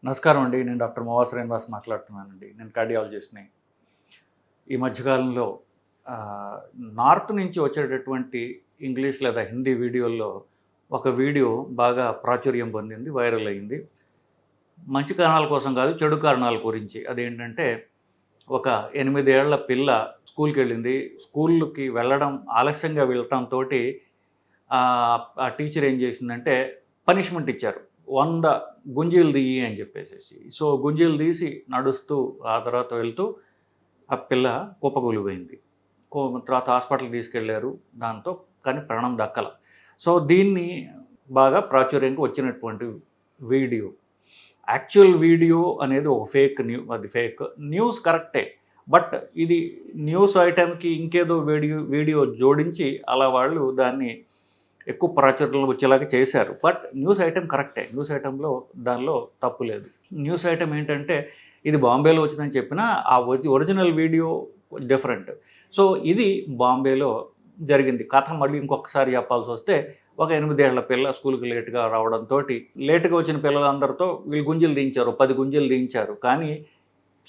నమస్కారం అండి. నేను డాక్టర్ మోవా శ్రీనివాస్ మాట్లాడుతున్నానండి. నేను కార్డియాలజిస్ట్‌ని. ఈ మధ్యకాలంలో నార్త్ నుంచి వచ్చేటటువంటి ఇంగ్లీష్ లేదా హిందీ వీడియోల్లో ఒక వీడియో బాగా ప్రాచుర్యం పొందింది, వైరల్ అయింది. మంచి కారణాల కోసం కాదు, చెడు కారణాల గురించి. అదేంటంటే ఒక 8 ఏళ్ల పిల్ల స్కూల్‌కెళ్ళింది. స్కూల్‌కి వెళ్ళడం ఆలస్యంగా వెళ్ళటంతోటి ఆ టీచర్ ఏం చేసిందంటే పనిష్మెంట్ ఇచ్చారు. 100 గుంజీలు తీయి అని చెప్పేసేసి. సో, గుంజీలు తీసి నడుస్తూ ఆ తర్వాత వెళ్తూ ఆ పిల్ల కుప్పకూలిపోయింది. తర్వాత హాస్పిటల్‌కి తీసుకెళ్లారు. దాంతో కానీ ప్రాణం దక్కల. సో, దీన్ని బాగా ప్రాచుర్యంకి వచ్చినటువంటి వీడియో. యాక్చువల్ వీడియో అనేది ఒక అది ఫేక్. న్యూస్ కరెక్టే. బట్ ఇది న్యూస్ ఐటెమ్‌కి ఇంకేదో వీడియో జోడించి అలా వాళ్ళు దాన్ని ఎక్కువ ప్రాచుర్యంలో వచ్చేలాగా చేశారు. బట్ న్యూస్ ఐటెమ్ కరెక్టే. న్యూస్ ఐటెమ్‌లో దానిలో తప్పు లేదు. న్యూస్ ఐటెమ్ ఏంటంటే ఇది బాంబేలో వచ్చిందని చెప్పినా ఆ ఒరిజినల్ వీడియో డిఫరెంట్. సో, ఇది బాంబేలో జరిగింది. కథ మళ్ళీ ఇంకొకసారి చెప్పాల్సొస్తే ఒక 8 ఏళ్ల పిల్ల స్కూల్‌కి లేట్‌గా రావడంతోటి లేట్‌గా వచ్చిన పిల్లలందరితో వీళ్ళు గుంజీలు దించారు. 10 గుంజీలు దించారు. కానీ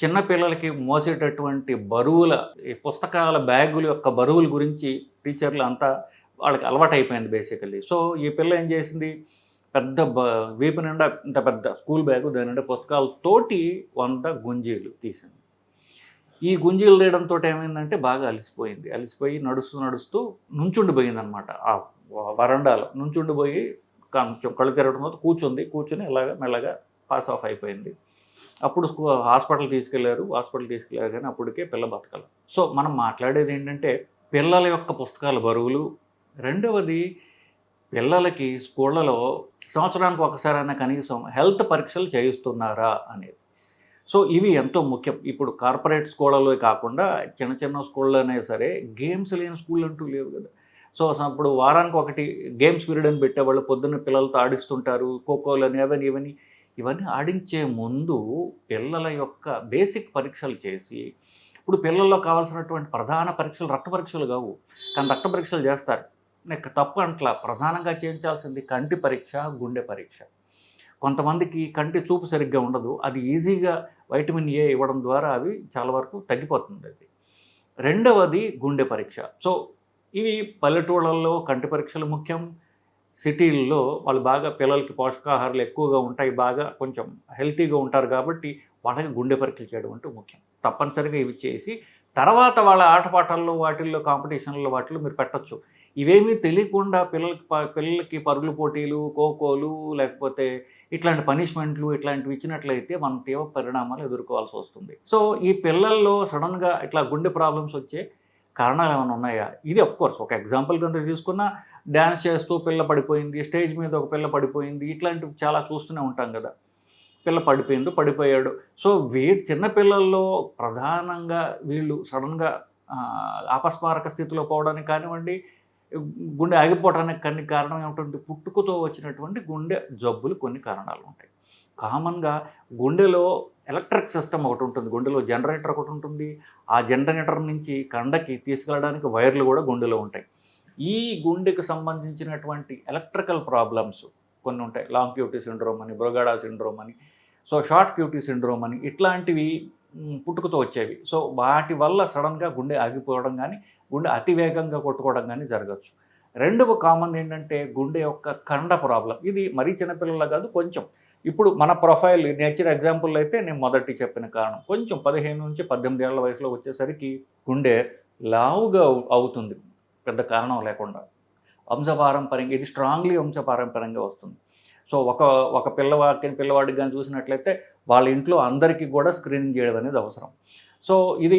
చిన్న పిల్లలకి మోసేటటువంటి బరువుల ఈ పుస్తకాల బ్యాగుల యొక్క బరువుల గురించి టీచర్లు అంతా వాళ్ళకి అలవాటైపోయింది బేసికల్లీ. సో, ఈ పిల్ల ఏం చేసింది, పెద్ద వీపు నిండా ఇంత పెద్ద స్కూల్ బ్యాగు, దాని నిండా పుస్తకాలతోటి 100 గుంజీలు తీసింది. ఈ గుంజీలు తీయడంతో ఏమైందంటే బాగా అలిసిపోయింది. అలిసిపోయి నడుస్తూ నుంచుండిపోయిందనమాట. ఆ వరండాలో నుంచుండిపోయి కొంచెం కళ్ళు తిరగడంతో కూర్చొని ఇలాగ మెల్లగా పాస్ ఆఫ్ అయిపోయింది. అప్పుడు హాస్పిటల్‌కి తీసుకెళ్లారు కానీ అప్పటికే పిల్ల బతకల. సో, మనం మాట్లాడేది ఏంటంటే పిల్లల యొక్క పుస్తకాల బరువులు. రెండవది పిల్లలకి స్కూళ్ళలో సంవత్సరానికి ఒకసారైనా కనీసం హెల్త్ పరీక్షలు చేయిస్తున్నారా అనేది. సో, ఇవి ఎంతో ముఖ్యం. ఇప్పుడు కార్పొరేట్ స్కూళ్ళలో కాకుండా చిన్న స్కూళ్ళైనా సరే గేమ్స్ లేని స్కూల్ అంటూ లేవు కదా. సో, ఇప్పుడు వారానికి ఒకటి గేమ్స్ పీరియడ్ అని పెట్టేవాళ్ళు. పొద్దున్న పిల్లలతో ఆడిస్తుంటారు. ఖోఖోలని ఇవన్నీ ఆడించే ముందు పిల్లల యొక్క బేసిక్ పరీక్షలు చేసి, ఇప్పుడు పిల్లల్లో కావాల్సినటువంటి ప్రధాన పరీక్షలు రక్త పరీక్షలు కావు. కానీ రక్త పరీక్షలు చేస్తారు. నాకు తప్పు అంట్లా. ప్రధానంగా చేయించాల్సింది కంటి పరీక్ష, గుండె పరీక్ష. కొంతమందికి కంటి చూపు సరిగ్గా ఉండదు. అది ఈజీగా వైటమిన్ ఏ ఇవ్వడం ద్వారా అవి చాలా వరకు తగ్గిపోతుంది అది. రెండవది గుండె పరీక్ష. సో, ఇవి పల్లెటూళ్ళల్లో కంటి పరీక్షలు ముఖ్యం. సిటీల్లో వాళ్ళు బాగా పిల్లలకి పోషకాహారాలు ఎక్కువగా ఉంటాయి. బాగా కొంచెం హెల్తీగా ఉంటారు కాబట్టి వాళ్ళకి గుండె పరీక్షలు చేయడం అంటూ ముఖ్యం. తప్పనిసరిగా ఇవి చేసి తర్వాత వాళ్ళ ఆటపాటల్లో వాటిల్లో కాంపిటీషన్‌లో వాటిలో మీరు పెట్టొచ్చు. ఇవేమీ తెలియకుండా పిల్లలకి పరుగుల పోటీలు, ఖోఖోలు లేకపోతే ఇట్లాంటి పనిష్మెంట్లు ఇట్లాంటివి ఇచ్చినట్లయితే మనం తీవ్ర పరిణామాలు ఎదుర్కోవాల్సి వస్తుంది. సో, ఈ పిల్లల్లో సడన్‌గా ఇట్లా గుండె ప్రాబ్లమ్స్ వచ్చే కారణాలు ఏమైనా ఉన్నాయా? ఇది ఆఫ్‌కోర్స్ ఒక ఎగ్జాంపుల్ కింద తీసుకున్నా డాన్స్ చేస్తూ పిల్ల పడిపోయింది, స్టేజ్ మీద ఒక పిల్ల పడిపోయింది, ఇట్లాంటివి చాలా చూస్తూనే ఉంటాం కదా. పిల్ల పడిపోయాడు. సో, చిన్న పిల్లల్లో ప్రధానంగా వీళ్ళు సడన్‌గా అపస్మారక స్థితిలో పోవడానికి కానివ్వండి, గుండె ఆగిపోవడానికి కారణం ఏమిటంటే పుట్టుకతో వచ్చినటువంటి గుండె జబ్బులు కొన్ని కారణాలు ఉంటాయి. కామన్‌గా గుండెలో ఎలక్ట్రిక్ సిస్టమ్ ఒకటి ఉంటుంది. గుండెలో జనరేటర్ ఒకటి ఉంటుంది. ఆ జనరేటర్ నుంచి కండకి తీసుకెళ్ళడానికి వైర్లు కూడా గుండెలో ఉంటాయి. ఈ గుండెకు సంబంధించినటువంటి ఎలక్ట్రికల్ ప్రాబ్లమ్స్ కొన్ని ఉంటాయి. లాంగ్ క్యూటీ సిండ్రోమ్ అని, బ్రోగాడా సిండ్రోమ్ అని, సో షార్ట్ క్యూటీ సిండ్రోమ్ అని ఇట్లాంటివి పుట్టుకతో వచ్చేవి. సో, వాటి వల్ల సడన్‌గా గుండె ఆగిపోవడం కానీ, గుండె అతివేగంగా కొట్టుకోవడం కానీ జరగచ్చు. రెండవ కామన్ ఏంటంటే గుండె యొక్క కండ ప్రాబ్లం. ఇది మరీ చిన్నపిల్లల కాదు, కొంచెం ఇప్పుడు మన ప్రొఫైల్ నేచర్ ఎగ్జాంపుల్ అయితే నేను మొదటి చెప్పిన కారణం కొంచెం 15-18 ఏళ్ల వయసులో వచ్చేసరికి గుండె లావుగా అవుతుంది పెద్ద కారణం లేకుండా. వంశపారంపర్యంగా ఇది స్ట్రాంగ్లీ వంశపారంపర్యంగా వస్తుంది. సో, ఒక పిల్లవాడికి కానీ చూసినట్లయితే వాళ్ళ ఇంట్లో అందరికీ కూడా స్క్రీనింగ్ చేయడం అనేది అవసరం. సో, ఇది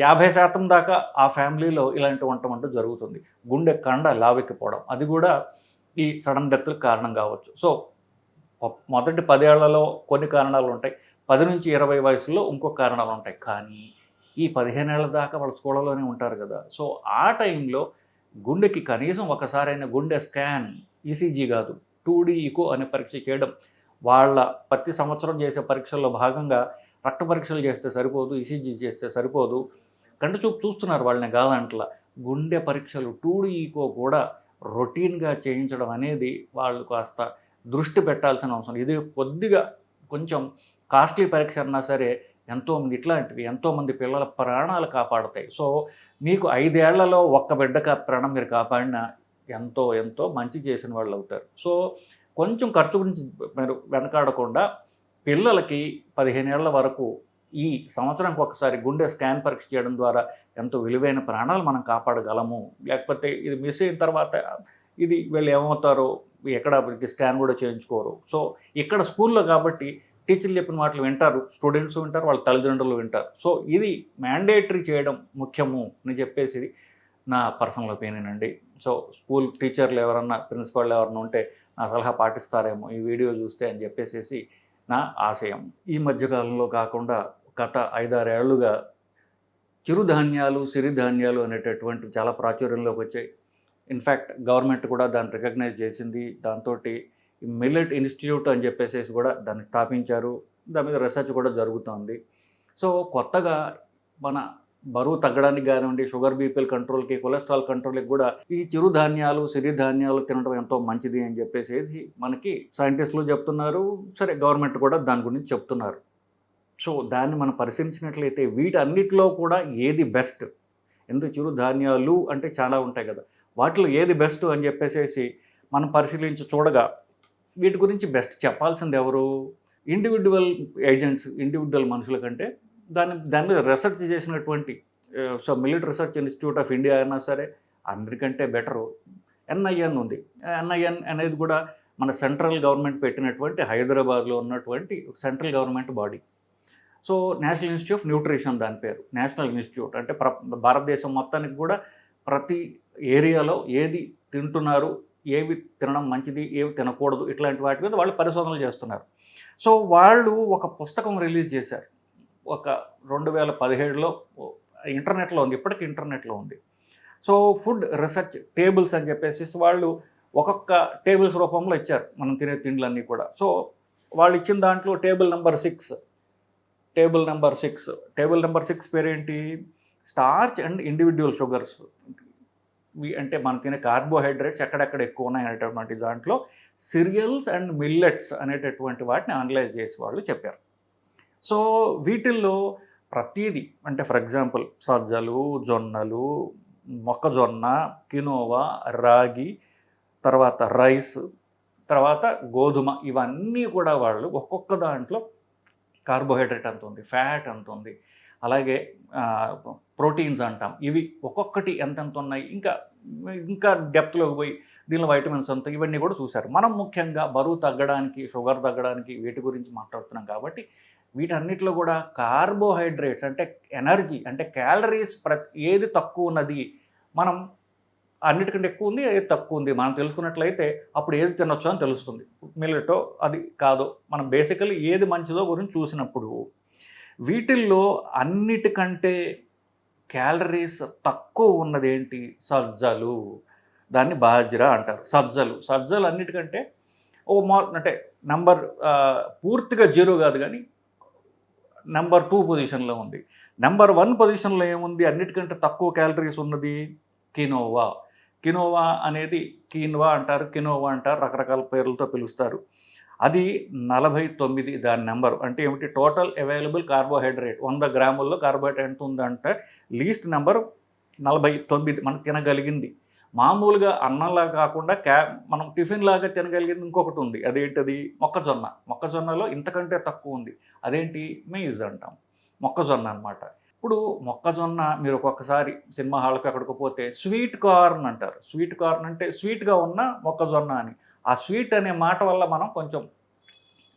50% దాకా ఆ ఫ్యామిలీలో ఇలాంటి వంట జరుగుతుంది. గుండె కండ లావెక్కిపోవడం అది కూడా ఈ సడన్ డెత్‌లకు కారణం కావచ్చు. సో, మొదటి 10 ఏళ్లలో కొన్ని కారణాలు ఉంటాయి. 10-20 వయసులో ఇంకో కారణాలు ఉంటాయి. కానీ ఈ 15 ఏళ్ల దాకా వాళ్ళు స్కూళ్ళలోనే ఉంటారు కదా. సో, ఆ టైంలో గుండెకి కనీసం ఒకసారైనా గుండె స్కాన్, ఈసీజీ కాదు 2D ఈకో అనే పరీక్ష చేయడం. వాళ్ళ ప్రతి సంవత్సరం చేసే పరీక్షల్లో భాగంగా రక్త పరీక్షలు చేస్తే సరిపోదు, ఈసీజీ చేస్తే సరిపోదు. కంటి చూపు చూస్తున్నారు వాళ్ళని కాదంట్లా. గుండె పరీక్షలు 2D ఈకో కూడా రొటీన్‌గా చేయించడం అనేది వాళ్ళు కాస్త దృష్టి పెట్టాల్సిన అవసరం. ఇది కొద్దిగా కొంచెం కాస్ట్లీ పరీక్ష అన్నా సరే ఎంతోమంది ఇట్లాంటివి ఎంతోమంది పిల్లల ప్రాణాలు కాపాడుతాయి. సో మీకు 5 ఏళ్లలో ఒక్క బిడ్డ ప్రాణం మీరు కాపాడినా ఎంతో ఎంతో మంచి చేసిన వాళ్ళు అవుతారు. సో కొంచెం ఖర్చు గురించి మీరు వెనకాడకుండా పిల్లలకి 15 ఏళ్ల వరకు ఈ సంవత్సరానికి ఒకసారి గుండె స్కాన్ పరీక్ష చేయడం ద్వారా ఎంతో విలువైన ప్రాణాలు మనం కాపాడగలము. లేకపోతే ఇది మిస్ అయిన తర్వాత ఇది వీళ్ళు ఏమవుతారో ఎక్కడ స్కాన్ కూడా చేయించుకోరు. సో ఇక్కడ స్కూల్లో కాబట్టి టీచర్లు చెప్పిన మాటలు వింటారు, స్టూడెంట్స్ వింటారు, వాళ్ళ తల్లిదండ్రులు వింటారు. సో ఇది మ్యాండేటరీ చేయడం ముఖ్యము అని చెప్పేసి నా పర్సనల్ ఒపీనియన్ అండి. సో స్కూల్ టీచర్లు ఎవరన్నా ప్రిన్సిపాల్ ఎవరన్నా ఉంటే నా సలహా పాటిస్తారేమో ఈ వీడియో చూస్తే అని చెప్పేసి నా ఆశయం. ఈ మధ్యకాలంలో కాకుండా గత 5-6 ఏళ్లుగా చిరుధాన్యాలు సిరిధాన్యాలు అనేటటువంటి చాలా ప్రాచుర్యంలోకి వచ్చాయి. ఇన్ఫ్యాక్ట్ గవర్నమెంట్ కూడా దాన్ని రికగ్నైజ్ చేసింది. దాంతో మిల్లెట్ ఇన్స్టిట్యూట్ అని చెప్పేసి కూడా దాన్ని స్థాపించారు. దాని మీద రీసెర్చ్ కూడా జరుగుతోంది. సో కొత్తగా మన బరువు తగ్గడానికి కానివ్వండి, షుగర్ బీపీల కంట్రోల్కి, కొలెస్ట్రాల్ కంట్రోల్కి కూడా ఈ చిరుధాన్యాలు సిరిధాన్యాలు తినడం ఎంతో మంచిది అని చెప్పేసి మనకి సైంటిస్టులు చెప్తున్నారు. సరే గవర్నమెంట్ కూడా దాని గురించి చెప్తున్నారు. సో దాన్ని మనం పరిశీలించినట్లయితే వీటన్నిటిలో కూడా ఏది బెస్ట్, ఎందుకు చిరుధాన్యాలు అంటే చాలా ఉంటాయి కదా, వాటిలో ఏది బెస్ట్ అని చెప్పేసి మనం పరిశీలించి చూడగా వీటి గురించి బెస్ట్ చెప్పాల్సింది ఎవరు? ఇండివిడ్యువల్ ఏజెంట్స్, ఇండివిడ్యువల్ మనుషుల కంటే దాని మీద రీసెర్చ్ చేసినటువంటి so millet research institute of India అయినా సరే అందరికంటే బెటరు ఎన్ఐఎన్ ఉంది. ఎన్ఐఎన్ అనేది కూడా మన సెంట్రల్ గవర్నమెంట్ పెట్టినటువంటి హైదరాబాద్లో ఉన్నటువంటి central government body. So national institute of nutrition దాని పేరు. నేషనల్ ఇన్స్టిట్యూట్ అంటే భారతదేశం మొత్తానికి కూడా ప్రతి ఏరియాలో ఏది తింటున్నారు, ఏవి తినడం మంచిది, ఏవి తినకూడదు, ఇట్లాంటి వాటి మీద వాళ్ళు పరిశోధనలు చేస్తున్నారు. సో వాళ్ళు ఒక పుస్తకం రిలీజ్ చేశారు. ఒక 2017లో ఇంటర్నెట్లో ఉంది, ఇప్పటికీ ఇంటర్నెట్లో ఉంది. సో ఫుడ్ రీసెర్చ్ టేబుల్స్ అని చెప్పేసి వాళ్ళు ఒక్కొక్క టేబుల్స్ రూపంలో ఇచ్చారు మనం తినే తిండ్లన్నీ కూడా. సో వాళ్ళు ఇచ్చిన దాంట్లో టేబుల్ నెంబర్ 6 పేరేంటి? Starch and individual sugars. అంటే మనం తినే కార్బోహైడ్రేట్స్ ఎక్కడెక్కడ ఎక్కువ ఉన్నాయి అనేటటువంటి దాంట్లో సిరియల్స్ అండ్ మిల్లెట్స్ అనేటటువంటి వాటిని అనలైజ్ చేసి వాళ్ళు చెప్పారు. సో వీటిల్లో ప్రతీది అంటే ఫర్ ఎగ్జాంపుల్ సజ్జలు, జొన్నలు, మొక్కజొన్న, కినోవా, రాగి, తర్వాత రైస్, తర్వాత గోధుమ, ఇవన్నీ కూడా వాళ్ళు ఒక్కొక్క దాంట్లో కార్బోహైడ్రేట్ ఎంత ఉంది, ఫ్యాట్ ఎంత ఉంది, అలాగే ప్రోటీన్స్ అంటాం, ఇవి ఒక్కొక్కటి ఎంతెంత ఉన్నాయి, ఇంకా డెప్త్లోకి పోయి దీనిలో వైటమిన్స్ అంతా ఇవన్నీ కూడా చూశారు. మనం ముఖ్యంగా బరువు తగ్గడానికి, షుగర్ తగ్గడానికి వీటి గురించి మాట్లాడుతున్నాం కాబట్టి వీటన్నిటిలో కూడా కార్బోహైడ్రేట్స్ అంటే ఎనర్జీ అంటే క్యాలరీస్ ఏది తక్కువ ఉన్నది, మనం అన్నిటికంటే ఎక్కువ ఉంది, ఏది తక్కువ ఉంది మనం తెలుసుకున్నట్లయితే అప్పుడు ఏది తినొచ్చో అని తెలుస్తుంది. మిల్లెటో అది కాదో మనం బేసికలీ ఏది మంచిదో గురించి చూసినప్పుడు వీటిల్లో అన్నిటికంటే క్యాలరీస్ తక్కువ ఉన్నది ఏంటి? సజ్జలు. దాన్ని బాజ్రా అంటారు. సజ్జలు అన్నిటికంటే అంటే నంబర్ పూర్తిగా 0 కాదు కానీ నెంబర్ 2 పొజిషన్లో ఉంది. నెంబర్ 1 పొజిషన్లో ఏముంది అన్నిటికంటే తక్కువ క్యాలరీస్ ఉన్నది? కినోవా అనేది కీన్వా అంటారు, కినోవా అంటారు, రకరకాల పేర్లతో పిలుస్తారు. అది 49 దాని నెంబరు. అంటే ఏమిటి? టోటల్ అవైలబుల్ కార్బోహైడ్రేట్ 100 గ్రాముల్లో కార్బోహైడ్రేట్ ఎంత ఉందంటే లీస్ట్ నెంబర్ 49 మనం తినగలిగింది. మామూలుగా అన్నంలా కాకుండా మనం టిఫిన్ లాగా తినగలిగింది ఇంకొకటి ఉంది. అదేంటది? మొక్కజొన్నలో ఇంతకంటే తక్కువ ఉంది. అదేంటి? మెయిజ్ అంటాం, మొక్కజొన్న అనమాట. ఇప్పుడు మొక్కజొన్న మీరు ఒక్కొక్కసారి సినిమా హాల్కి అక్కడికి పోతే స్వీట్ కార్న్ అంటారు. స్వీట్ కార్న్ అంటే స్వీట్గా ఉన్న మొక్కజొన్న అని. ఆ స్వీట్ అనే మాట వల్ల మనం కొంచెం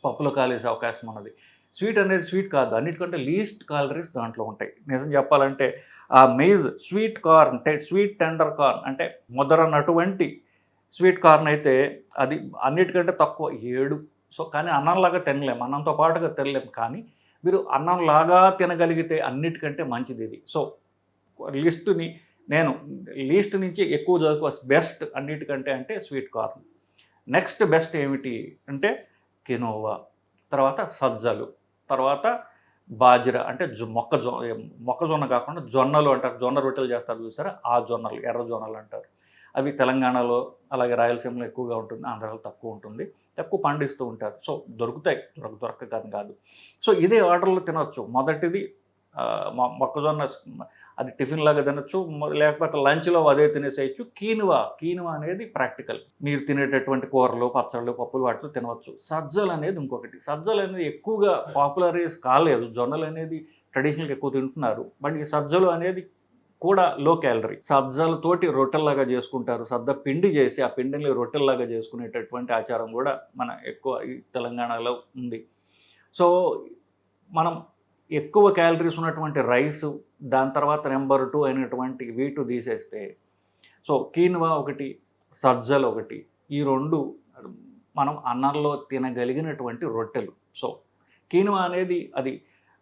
పప్పులో కాలేసే అవకాశం ఉన్నది. స్వీట్ అనేది స్వీట్ కాదు, అన్నిటికంటే లీస్ట్ క్యాలరీస్ దాంట్లో ఉంటాయి. నిజం చెప్పాలంటే ఆ maize sweet corn sweet tender corn అంటే ముదరనటువంటి స్వీట్ కార్న్ అయితే అది అన్నిటికంటే తక్కువ 7. సో కానీ అన్నంలాగా తినలేము, అన్నంతో పాటుగా తినలేము. కానీ మీరు అన్నంలాగా తినగలిగితే అన్నిటికంటే మంచిది ఇది. సో లీస్ట్ నుంచి ఎక్కువ చదువుకో బెస్ట్ అన్నిటికంటే అంటే స్వీట్ కార్న్. నెక్స్ట్ బెస్ట్ ఏమిటి అంటే కినోవా, తర్వాత సజ్జలు, తర్వాత బాజ్రా అంటే మొక్కజొన్న కాకుండా జొన్నలు అంటారు. జొన్న రొట్టెలు చేస్తారు చూసారా, ఆ జొన్నలు, ఎర్ర జొన్నలు అంటారు. అవి తెలంగాణలో అలాగే రాయలసీమలో ఎక్కువగా ఉంటుంది, ఆంధ్రాలో తక్కువ ఉంటుంది, తక్కువ పండిస్తూ ఉంటారు. సో దొరుకుతాయి, దొరకని కాదు. సో ఇదే ఆర్డర్లో తినొచ్చు. మొదటిది మొక్కజొన్న అది టిఫిన్ లాగా తినొచ్చు, లేకపోతే లంచ్లో అదే తినేసేయచ్చు. కీనువా అనేది ప్రాక్టికల్. మీరు తినేటటువంటి కూరలు, పచ్చళ్ళు, పప్పులు వాటిలో తినవచ్చు. సజ్జలు అనేది ఇంకొకటి. సజ్జలు అనేది ఎక్కువగా పాపులరైజ్ కాలేదు. జొన్నలు అనేది ట్రెడిషనల్గా ఎక్కువ తింటున్నారు, బట్ ఈ సజ్జలు అనేది కూడా లో క్యాలరీ. సజ్జలతోటి రొట్టెల్లాగా చేసుకుంటారు. సద్ద పిండి చేసి ఆ పిండిని రొట్టెల్లాగా చేసుకునేటటువంటి ఆచారం కూడా మన ఎక్కువ ఈ తెలంగాణలో ఉంది. సో మనం ఎక్కువ క్యాలరీస్ ఉన్నటువంటి రైసు, దాని తర్వాత నెంబర్ 2 అయినటువంటి వీటు తీసేస్తే, సో కీన్వా ఒకటి, సజ్జలు ఒకటి, ఈ 2 మనం అన్నంలో తినగలిగినటువంటి రొట్టెలు. సో కీన్వా అనేది అది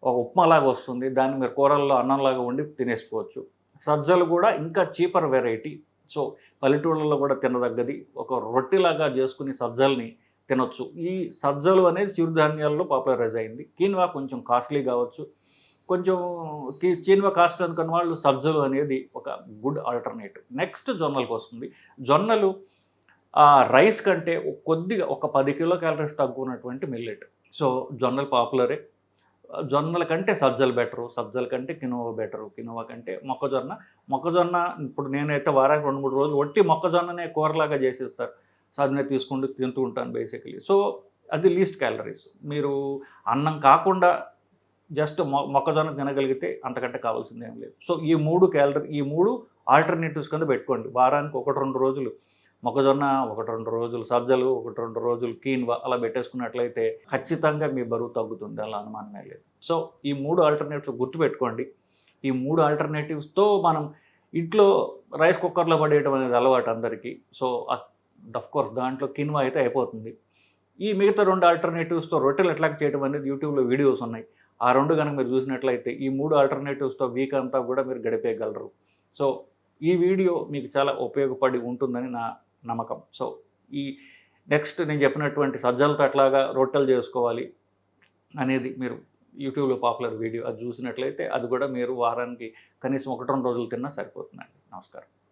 ఒక ఉప్మాలాగా వస్తుంది, దాన్ని మీరు కూరల్లో అన్నంలాగా వండి తినేసుకోవచ్చు. సజ్జలు కూడా ఇంకా చీపర్ వెరైటీ. సో పల్లెటూళ్ళలో కూడా తినదగ్గది. ఒక రొట్టెలాగా చేసుకుని సజ్జల్ని తినొచ్చు. ఈ సజ్జలు అనేది చిరుధాన్యాల్లో పాపులరైజ్ అయింది. కీన్వా కొంచెం కాస్ట్లీ కావచ్చు, కొంచెం కీన్వా కాస్ట్ అనుకున్న వాళ్ళు సజ్జలు అనేది ఒక గుడ్ ఆల్టర్నేటివ్. నెక్స్ట్ జొన్నలకు వస్తుంది. జొన్నలు రైస్ కంటే కొద్దిగా ఒక 10 కిలో క్యాలరీస్ తక్కువ ఉన్నటువంటి మిల్లెట్. సో జొన్నలు పాపులరే. జొన్నల కంటే సజ్జలు బెటరు, సజ్జల కంటే కినోవా బెటరు, కినోవా కంటే మొక్కజొన్న ఇప్పుడు నేనైతే వారానికి 2-3 రోజులు ఒట్టి మొక్కజొన్ననే కూరలాగా చేసేస్తారు. సో అది నేను తీసుకుంటూ తింటూ ఉంటాను బేసికలీ. సో అది లీస్ట్ క్యాలరీస్. మీరు అన్నం కాకుండా జస్ట్ మొక్కజొన్న తినగలిగితే అంతకంటే కావాల్సింది ఏం లేదు. సో ఈ 3 ఆల్టర్నేటివ్స్ కింద పెట్టుకోండి. వారానికి 1-2 రోజులు మొక్కజొన్న, 1-2 రోజులు సజ్జలు, 1-2 రోజులు కీన్వా అలా పెట్టేసుకున్నట్లయితే ఖచ్చితంగా మీ బరువు తగ్గుతుంది, అలా అనుమానమే లేదు. సో ఈ 3 ఆల్టర్నేటివ్స్ గుర్తుపెట్టుకోండి. ఈ 3 ఆల్టర్నేటివ్స్తో మనం ఇంట్లో రైస్ కుక్కర్లో పడేయడం అనేది అలవాటు అందరికీ. సో కోర్స్ దాంట్లో కీన్వా అయితే అయిపోతుంది. ఈ మిగతా 2 ఆల్టర్నేటివ్స్తో రొట్టెలు ఎట్లా చేయడం అనేది యూట్యూబ్లో వీడియోస్ ఉన్నాయి. ఆ 2 కనుక మీరు చూసినట్లయితే ఈ 3 ఆల్టర్నేటివ్స్తో వీక్ అంతా కూడా మీరు గడిపేయగలరు. సో ఈ వీడియో మీకు చాలా ఉపయోగపడి ఉంటుందని నా నమ్మకం. సో ఈ నెక్స్ట్ నేను చెప్పినటువంటి సజ్జలతో ఎట్లాగా రొట్టెలు చేసుకోవాలి అనేది మీరు యూట్యూబ్లో పాపులర్ వీడియో అది చూసినట్లయితే అది కూడా మీరు వారానికి కనీసం 1-2 రోజులు తిన్నా సరిపోతుందండి. నమస్కారం.